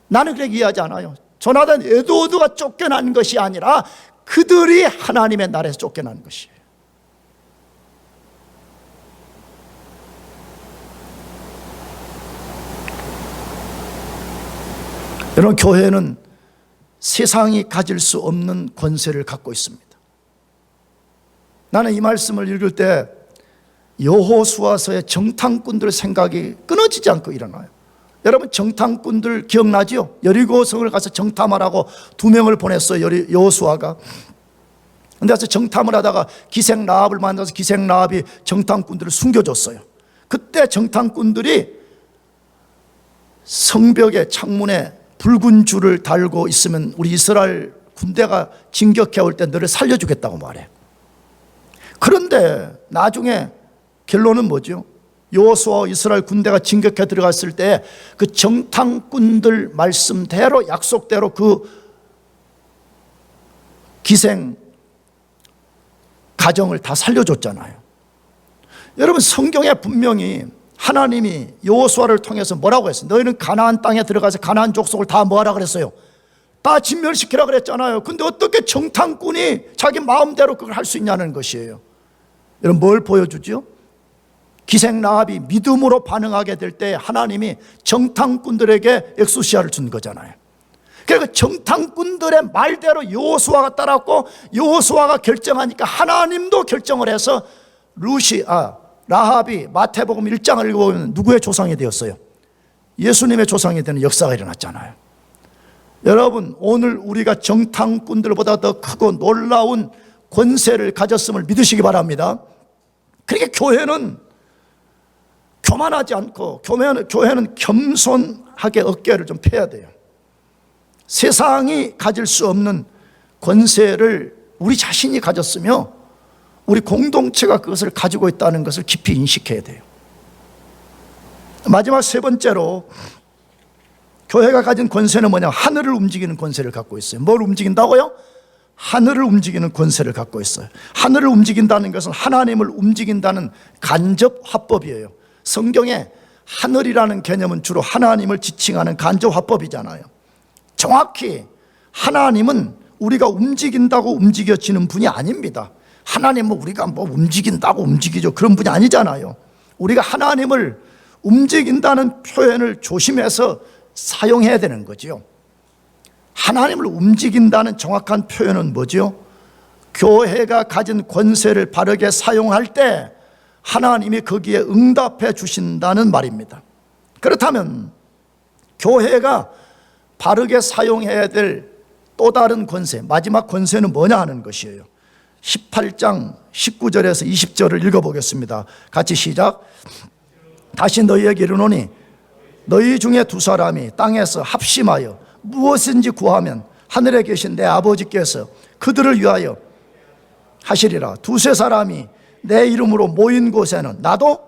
나는 그렇게 이해하지 않아요. 조나단 에드워드가 쫓겨난 것이 아니라 그들이 하나님의 나라에서 쫓겨난 것이에요. 여러분, 교회는 세상이 가질 수 없는 권세를 갖고 있습니다. 나는 이 말씀을 읽을 때 여호수아서의 정탐꾼들 생각이 끊어지지 않고 일어나요. 여러분 정탐꾼들 기억나죠? 여리고성을 가서 정탐하라고 2명을 보냈어요. 여호수아가. 근데 가서 정탐을 하다가 기생 라합을 만나서 기생 라합이 정탐꾼들을 숨겨줬어요. 그때 정탐꾼들이 성벽의 창문에 붉은 줄을 달고 있으면 우리 이스라엘 군대가 진격해 올 때 너를 살려주겠다고 말해. 그런데 나중에 결론은 뭐죠? 여호수아와 이스라엘 군대가 진격해 들어갔을 때 그 정탐꾼들 말씀대로 약속대로 그 기생 가정을 다 살려줬잖아요. 여러분 성경에 분명히 하나님이 여호수아를 통해서 뭐라고 했어요? 너희는 가나안 땅에 들어가서 가나안 족속을 다 뭐하라 그랬어요? 다 진멸시키라 그랬잖아요. 근데 어떻게 정탐꾼이 자기 마음대로 그걸 할 수 있냐는 것이에요. 여러분 뭘 보여주죠? 기생 라합이 믿음으로 반응하게 될 때 하나님이 정탐꾼들에게 엑소시아를 준 거잖아요. 그러니까 정탐꾼들의 말대로 여호수아가 따랐고 여호수아가 결정하니까 하나님도 결정을 해서 라합이 마태복음 1장을 읽어보면 누구의 조상이 되었어요? 예수님의 조상이 되는 역사가 일어났잖아요. 여러분 오늘 우리가 정탐꾼들보다 더 크고 놀라운 권세를 가졌음을 믿으시기 바랍니다. 그러니까 교회는 교만하지 않고 교회는 겸손하게 어깨를 좀 펴야 돼요. 세상이 가질 수 없는 권세를 우리 자신이 가졌으며 우리 공동체가 그것을 가지고 있다는 것을 깊이 인식해야 돼요. 마지막 세 번째로 교회가 가진 권세는 뭐냐? 하늘을 움직이는 권세를 갖고 있어요. 뭘 움직인다고요? 하늘을 움직이는 권세를 갖고 있어요. 하늘을 움직인다는 것은 하나님을 움직인다는 간접 화법이에요. 성경에 하늘이라는 개념은 주로 하나님을 지칭하는 간접 화법이잖아요. 정확히 하나님은 우리가 움직인다고 움직여지는 분이 아닙니다. 하나님은 우리가 뭐 움직인다고 움직이죠. 그런 분이 아니잖아요. 우리가 하나님을 움직인다는 표현을 조심해서 사용해야 되는 거죠. 하나님을 움직인다는 정확한 표현은 뭐죠? 교회가 가진 권세를 바르게 사용할 때 하나님이 거기에 응답해 주신다는 말입니다. 그렇다면 교회가 바르게 사용해야 될 또 다른 권세, 마지막 권세는 뭐냐 하는 것이에요. 18장 19절에서 20절을 읽어보겠습니다. 같이 시작. 다시 너희에게 이르노니 너희 중에 두 사람이 땅에서 합심하여 무엇인지 구하면 하늘에 계신 내 아버지께서 그들을 위하여 하시리라. 두세 사람이 내 이름으로 모인 곳에는 나도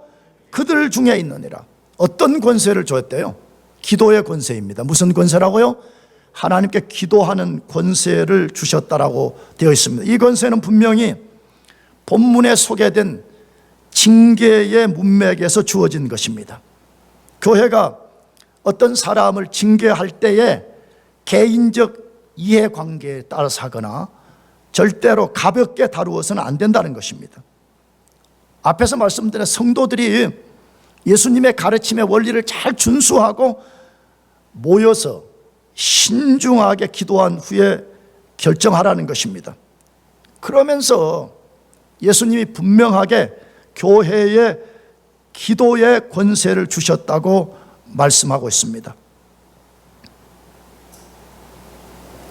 그들 중에 있느니라. 어떤 권세를 줬대요? 기도의 권세입니다. 무슨 권세라고요? 하나님께 기도하는 권세를 주셨다라고 되어 있습니다. 이 권세는 분명히 본문에 소개된 징계의 문맥에서 주어진 것입니다. 교회가 어떤 사람을 징계할 때에 개인적 이해관계에 따라서 하거나 절대로 가볍게 다루어서는 안 된다는 것입니다. 앞에서 말씀드린 성도들이 예수님의 가르침의 원리를 잘 준수하고 모여서 신중하게 기도한 후에 결정하라는 것입니다. 그러면서 예수님이 분명하게 교회에 기도의 권세를 주셨다고 말씀하고 있습니다.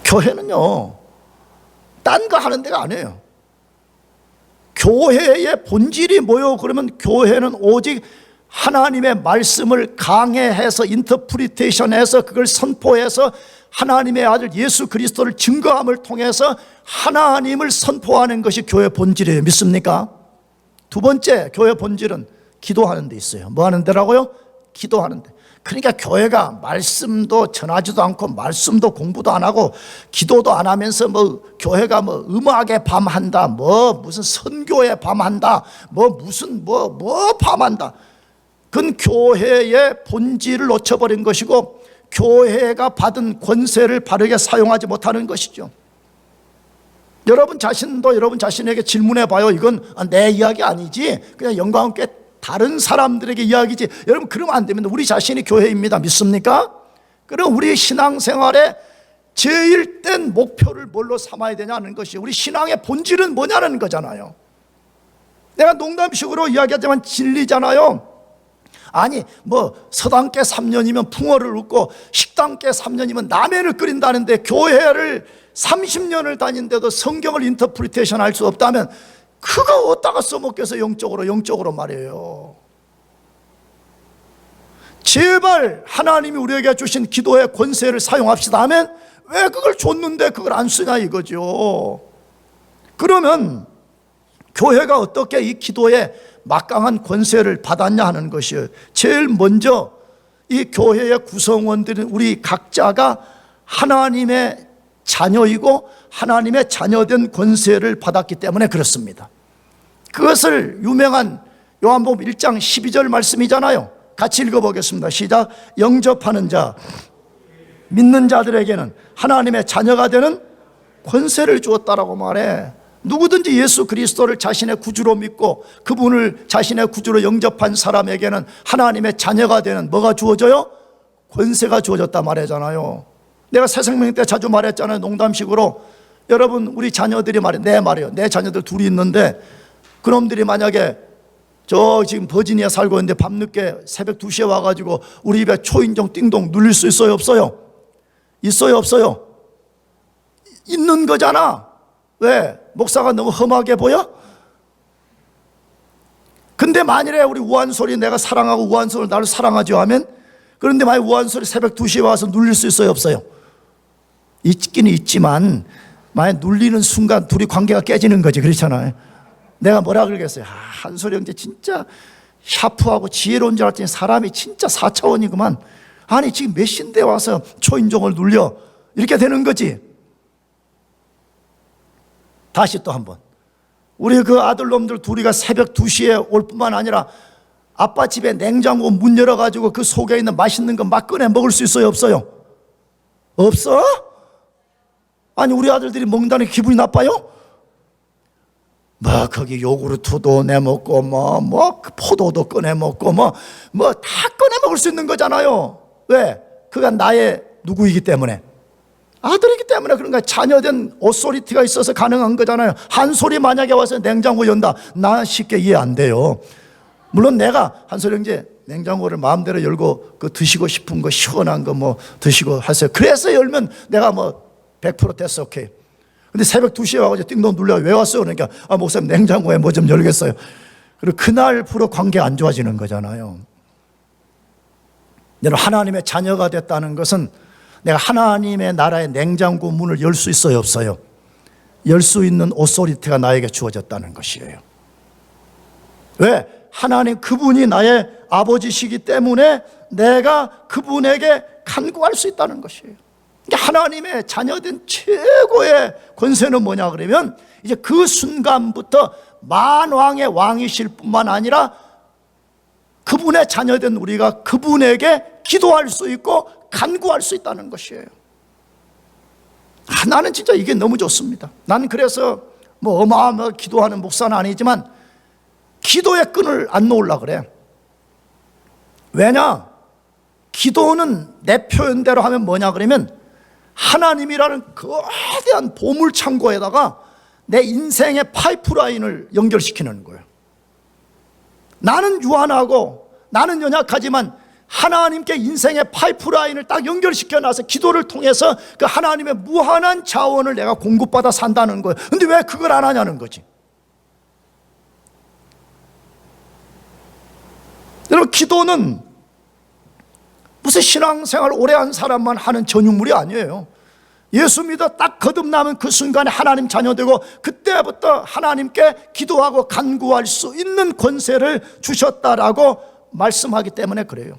교회는요, 딴 거 하는 데가 아니에요. 교회의 본질이 뭐요? 그러면 교회는 오직 하나님의 말씀을 강해해서 인터프리테이션해서 그걸 선포해서 하나님의 아들 예수 그리스도를 증거함을 통해서 하나님을 선포하는 것이 교회의 본질이에요. 믿습니까? 두 번째 교회의 본질은 기도하는 데 있어요. 뭐 하는 데라고요? 기도하는 데. 그러니까 교회가 말씀도 전하지도 않고 말씀도 공부도 안 하고 기도도 안 하면서 뭐 교회가 뭐 음악에 밤한다, 뭐 무슨 선교에 밤한다, 뭐 무슨 뭐 밤한다. 그건 교회의 본질을 놓쳐버린 것이고 교회가 받은 권세를 바르게 사용하지 못하는 것이죠. 여러분 자신도 여러분 자신에게 질문해 봐요. 이건 내 이야기 아니지, 그냥 영광함께 다른 사람들에게 이야기지. 여러분 그러면 안 됩니다. 우리 자신이 교회입니다. 믿습니까? 그럼 우리 신앙생활의 제일 된 목표를 뭘로 삼아야 되냐는 것이 우리 신앙의 본질은 뭐냐는 거잖아요. 내가 농담식으로 이야기하지만 진리잖아요. 아니 서당계 3년이면 풍어를 웃고 식당계 3년이면 라면을 끓인다는데 교회를 30년을 다닌데도 성경을 인터프리테이션 할 수 없다면 그거 어디다가 써먹겠어. 영적으로 말이에요. 제발 하나님이 우리에게 주신 기도의 권세를 사용합시다 하면 왜 그걸 줬는데 그걸 안 쓰냐 이거죠. 그러면 교회가 어떻게 이 기도에 막강한 권세를 받았냐 하는 것이에요. 제일 먼저 이 교회의 구성원들은 우리 각자가 하나님의 자녀이고 하나님의 자녀된 권세를 받았기 때문에 그렇습니다. 그것을 유명한 요한복음 1장 12절 말씀이잖아요. 같이 읽어보겠습니다. 시작. 영접하는 자, 믿는 자들에게는 하나님의 자녀가 되는 권세를 주었다라고 말해. 누구든지 예수 그리스도를 자신의 구주로 믿고 그분을 자신의 구주로 영접한 사람에게는 하나님의 자녀가 되는 뭐가 주어져요? 권세가 주어졌다 말하잖아요. 내가 새생명 때 자주 말했잖아요. 농담식으로. 여러분 우리 자녀들이 내 자녀들 둘이 있는데 그놈들이 만약에 저 지금 버지니아 살고 있는데 밤늦게 새벽 2시에 와가지고 우리 입에 초인종 띵동 눌릴 수 있어요 없어요? 있어요 없어요? 있는 거잖아. 왜? 목사가 너무 험하게 보여? 근데 만일에 우리 우한솔이 내가 사랑하고 우한솔을 나를 사랑하죠 하면, 그런데 만약 우한솔이 새벽 2시에 와서 눌릴 수 있어요 없어요? 있긴 있지만 만약 눌리는 순간 둘이 관계가 깨지는 거지. 그렇잖아요. 내가 뭐라 그러겠어요? 한솔이 형제 진짜 샤프하고 지혜로운 줄 알았더니 사람이 진짜 4차원이구만. 아니 지금 몇 시인데 와서 초인종을 눌려. 이렇게 되는 거지. 다시 또 한번, 우리 그 아들놈들 둘이가 새벽 2시에 올 뿐만 아니라 아빠 집에 냉장고 문 열어가지고 그 속에 있는 맛있는 거 막 꺼내 먹을 수 있어요 없어요? 없어? 아니 우리 아들들이 먹는다는 기분이 나빠요? 거기 요구르트도 내먹고 포도도 꺼내 먹고 다 꺼내 먹을 수 있는 거잖아요. 왜? 그가 나의 누구이기 때문에, 아들이기 때문에 그런 거야. 자녀된 오소리티가 있어서 가능한 거잖아요. 한솔이 만약에 와서 냉장고 연다, 나 쉽게 이해 안 돼요. 물론 내가 한솔 형제 냉장고를 마음대로 열고 그 드시고 싶은 거 시원한 거 드시고 하세요. 그래서 열면 내가 100% 됐어, 오케이. 근데 새벽 2시에 와가지고 띵동 눌려. 왜 왔어요? 그러니까 목사님 냉장고에 뭐 좀 열겠어요. 그리고 그날부로 관계가 안 좋아지는 거잖아요. 여러분 하나님의 자녀가 됐다는 것은 내가 하나님의 나라의 냉장고 문을 열 수 있어요 없어요? 열 수 있는 오소리티가 나에게 주어졌다는 것이에요. 왜? 하나님 그분이 나의 아버지시기 때문에 내가 그분에게 간구할 수 있다는 것이에요. 하나님의 자녀된 최고의 권세는 뭐냐 그러면 이제 그 순간부터 만왕의 왕이실 뿐만 아니라 그분의 자녀된 우리가 그분에게 기도할 수 있고 간구할 수 있다는 것이에요. 나는 진짜 이게 너무 좋습니다. 나는 그래서 어마어마하게 기도하는 목사는 아니지만 기도의 끈을 안 놓으려고 그래. 왜냐? 기도는 내 표현대로 하면 뭐냐 그러면 하나님이라는 거대한 보물창고에다가 내 인생의 파이프라인을 연결시키는 거예요. 나는 유한하고 나는 연약하지만 하나님께 인생의 파이프라인을 딱 연결시켜놔서 기도를 통해서 그 하나님의 무한한 자원을 내가 공급받아 산다는 거예요. 근데 왜 그걸 안 하냐는 거지. 여러분 기도는 무슨 신앙생활 오래 한 사람만 하는 전유물이 아니에요. 예수 믿어 딱 거듭나면 그 순간에 하나님 자녀되고 그때부터 하나님께 기도하고 간구할 수 있는 권세를 주셨다라고 말씀하기 때문에 그래요.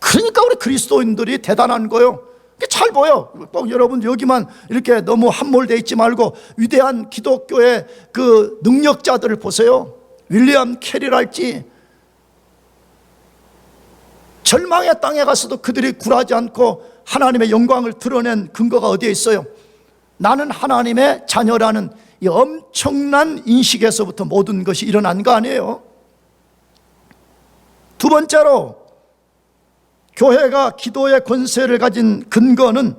그러니까 우리 그리스도인들이 대단한 거예요. 잘 보여. 꼭 여러분 여기만 이렇게 너무 함몰되어 있지 말고 위대한 기독교의 그 능력자들을 보세요. 윌리엄 캐리랄지 절망의 땅에 가서도 그들이 굴하지 않고 하나님의 영광을 드러낸 근거가 어디에 있어요? 나는 하나님의 자녀라는 이 엄청난 인식에서부터 모든 것이 일어난 거 아니에요? 두 번째로 교회가 기도의 권세를 가진 근거는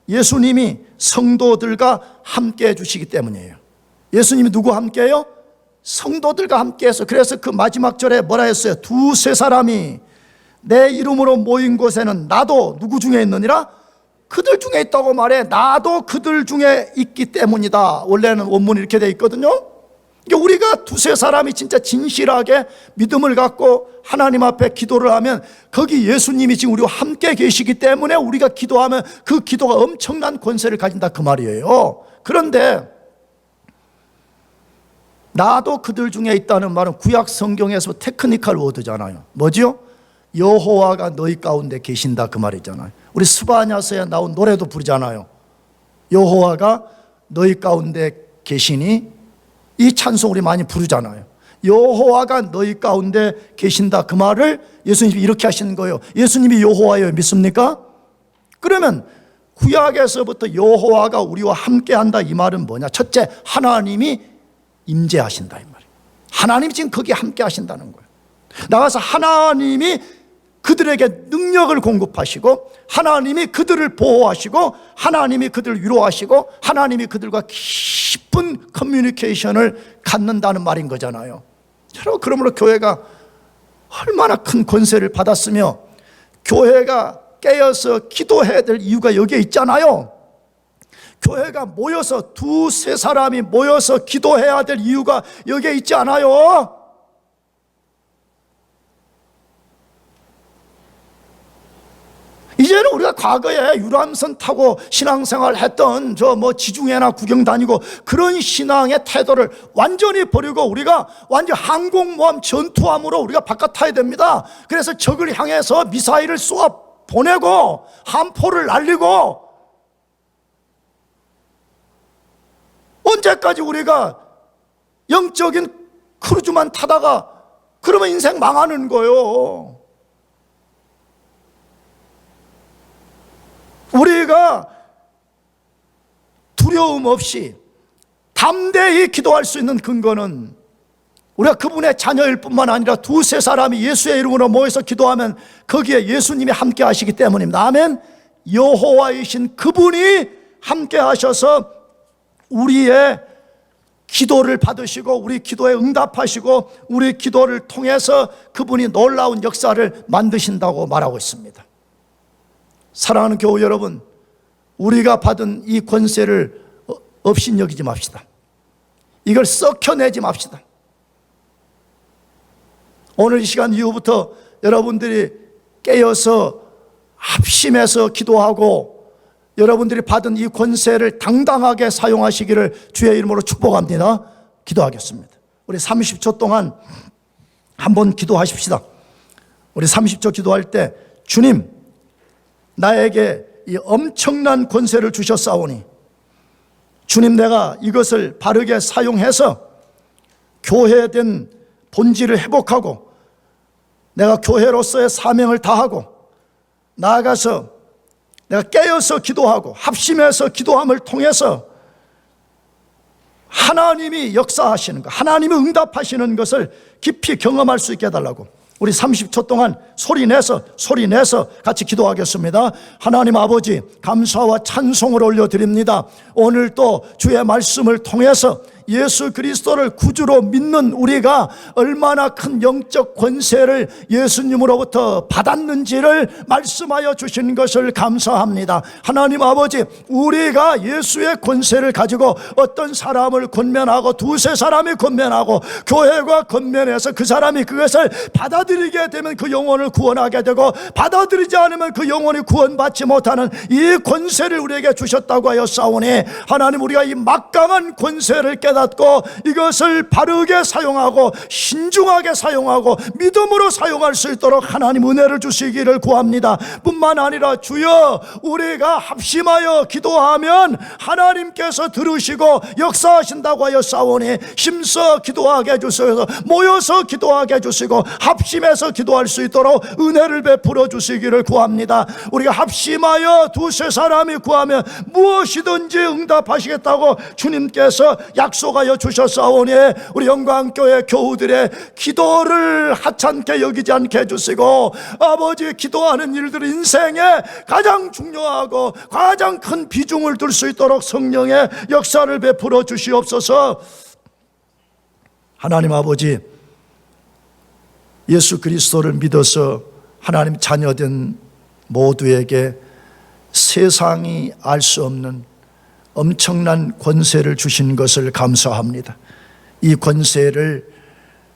예수님이 성도들과 함께 해주시기 때문이에요. 예수님이 누구와 함께해요? 성도들과 함께해서, 그래서 그 마지막 절에 뭐라 했어요? 두세 사람이 내 이름으로 모인 곳에는 나도 누구 중에 있느니라? 그들 중에 있다고 말해. 나도 그들 중에 있기 때문이다. 원래는 원문이 이렇게 돼 있거든요. 그러니까 우리가 두세 사람이 진짜 진실하게 믿음을 갖고 하나님 앞에 기도를 하면 거기 예수님이 지금 우리와 함께 계시기 때문에 우리가 기도하면 그 기도가 엄청난 권세를 가진다, 그 말이에요. 그런데 나도 그들 중에 있다는 말은 구약 성경에서 테크니컬 워드잖아요. 뭐지요? 여호와가 너희 가운데 계신다, 그 말이잖아요. 우리 스바냐서에 나온 노래도 부르잖아요. 여호와가 너희 가운데 계시니, 이 찬송 우리 많이 부르잖아요. 여호와가 너희 가운데 계신다, 그 말을 예수님이 이렇게 하시는 거예요. 예수님이 여호와예요, 믿습니까? 그러면 구약에서부터 여호와가 우리와 함께한다, 이 말은 뭐냐? 첫째, 하나님이 임재하신다, 이 말이에요. 하나님이 지금 거기에 함께 하신다는 거예요. 나가서 하나님이 그들에게 능력을 공급하시고, 하나님이 그들을 보호하시고, 하나님이 그들을 위로하시고, 하나님이 그들과 깊은 커뮤니케이션을 갖는다는 말인 거잖아요. 여러분, 그러므로 교회가 얼마나 큰 권세를 받았으며 교회가 깨어서 기도해야 될 이유가 여기에 있잖아요. 교회가 모여서 두세 사람이 모여서 기도해야 될 이유가 여기에 있지 않아요? 이제는 우리가 과거에 유람선 타고 신앙생활 했던 저 뭐 지중해나 구경 다니고 그런 신앙의 태도를 완전히 버리고 우리가 완전 항공모함 전투함으로 우리가 바깥 타야 됩니다. 그래서 적을 향해서 미사일을 쏘아 보내고 함포를 날리고, 언제까지 우리가 영적인 크루즈만 타다가 그러면 인생 망하는 거예요. 우리가 두려움 없이 담대히 기도할 수 있는 근거는 우리가 그분의 자녀일 뿐만 아니라 두세 사람이 예수의 이름으로 모여서 기도하면 거기에 예수님이 함께 하시기 때문입니다. 아멘. 여호와이신 그분이 함께 하셔서 우리의 기도를 받으시고 우리 기도에 응답하시고 우리 기도를 통해서 그분이 놀라운 역사를 만드신다고 말하고 있습니다. 사랑하는 교우 여러분, 우리가 받은 이 권세를 업신여기지 맙시다. 이걸 썩혀내지 맙시다. 오늘 이 시간 이후부터 여러분들이 깨어서 합심해서 기도하고 여러분들이 받은 이 권세를 당당하게 사용하시기를 주의 이름으로 축복합니다. 기도하겠습니다. 우리 30초 동안 한번 기도하십시다. 우리 30초 기도할 때, 주님, 나에게 이 엄청난 권세를 주셨사오니 주님, 내가 이것을 바르게 사용해서 교회된 본질을 회복하고 내가 교회로서의 사명을 다하고 나아가서 내가 깨어서 기도하고 합심해서 기도함을 통해서 하나님이 역사하시는 것, 하나님이 응답하시는 것을 깊이 경험할 수 있게 해달라고 우리 30초 동안 소리 내서 같이 기도하겠습니다. 하나님 아버지, 감사와 찬송을 올려드립니다. 오늘 또 주의 말씀을 통해서 예수 그리스도를 구주로 믿는 우리가 얼마나 큰 영적 권세를 예수님으로부터 받았는지를 말씀하여 주신 것을 감사합니다. 하나님 아버지, 우리가 예수의 권세를 가지고 어떤 사람을 권면하고 두세 사람이 권면하고 교회가 권면해서 그 사람이 그것을 받아들이게 되면 그 영혼을 구원하게 되고 받아들이지 않으면 그 영혼이 구원받지 못하는 이 권세를 우리에게 주셨다고 하였사오니 하나님, 우리가 이 막강한 권세를 깨닫고 이것을 바르게 사용하고 신중하게 사용하고 믿음으로 사용할 수 있도록 하나님 은혜를 주시기를 구합니다. 뿐만 아니라 주여, 우리가 합심하여 기도하면 하나님께서 들으시고 역사하신다고 하였사오니 힘써 기도하게 해주셔서 모여서 기도하게 해주시고 합심해서 기도할 수 있도록 은혜를 베풀어 주시기를 구합니다. 우리가 합심하여 두세 사람이 구하면 무엇이든지 응답하시겠다고 주님께서 약속하여 주셨사오니 우리 영광교회 교우들의 기도를 하찮게 여기지 않게 해주시고, 아버지, 기도하는 일들이 인생에 가장 중요하고 가장 큰 비중을 둘 수 있도록 성령의 역사를 베풀어 주시옵소서. 하나님 아버지, 예수 그리스도를 믿어서 하나님 자녀된 모두에게 세상이 알 수 없는 엄청난 권세를 주신 것을 감사합니다. 이 권세를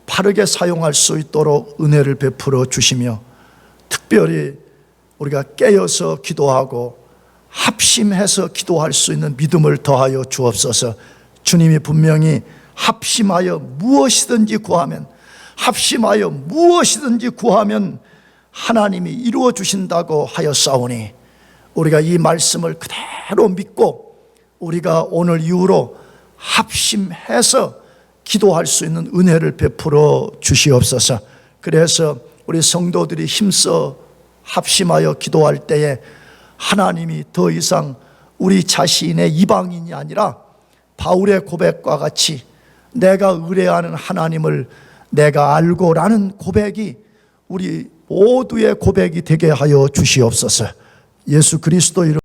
바르게 사용할 수 있도록 은혜를 베풀어 주시며, 특별히 우리가 깨어서 기도하고 합심해서 기도할 수 있는 믿음을 더하여 주옵소서. 주님이 분명히 합심하여 무엇이든지 구하면, 합심하여 무엇이든지 구하면 하나님이 이루어 주신다고 하였사오니, 우리가 이 말씀을 그대로 믿고 우리가 오늘 이후로 합심해서 기도할 수 있는 은혜를 베풀어 주시옵소서. 그래서 우리 성도들이 힘써 합심하여 기도할 때에 하나님이 더 이상 우리 자신의 이방인이 아니라 바울의 고백과 같이 내가 의뢰하는 하나님을 내가 알고라는 고백이 우리 모두의 고백이 되게 하여 주시옵소서. 예수 그리스도 이름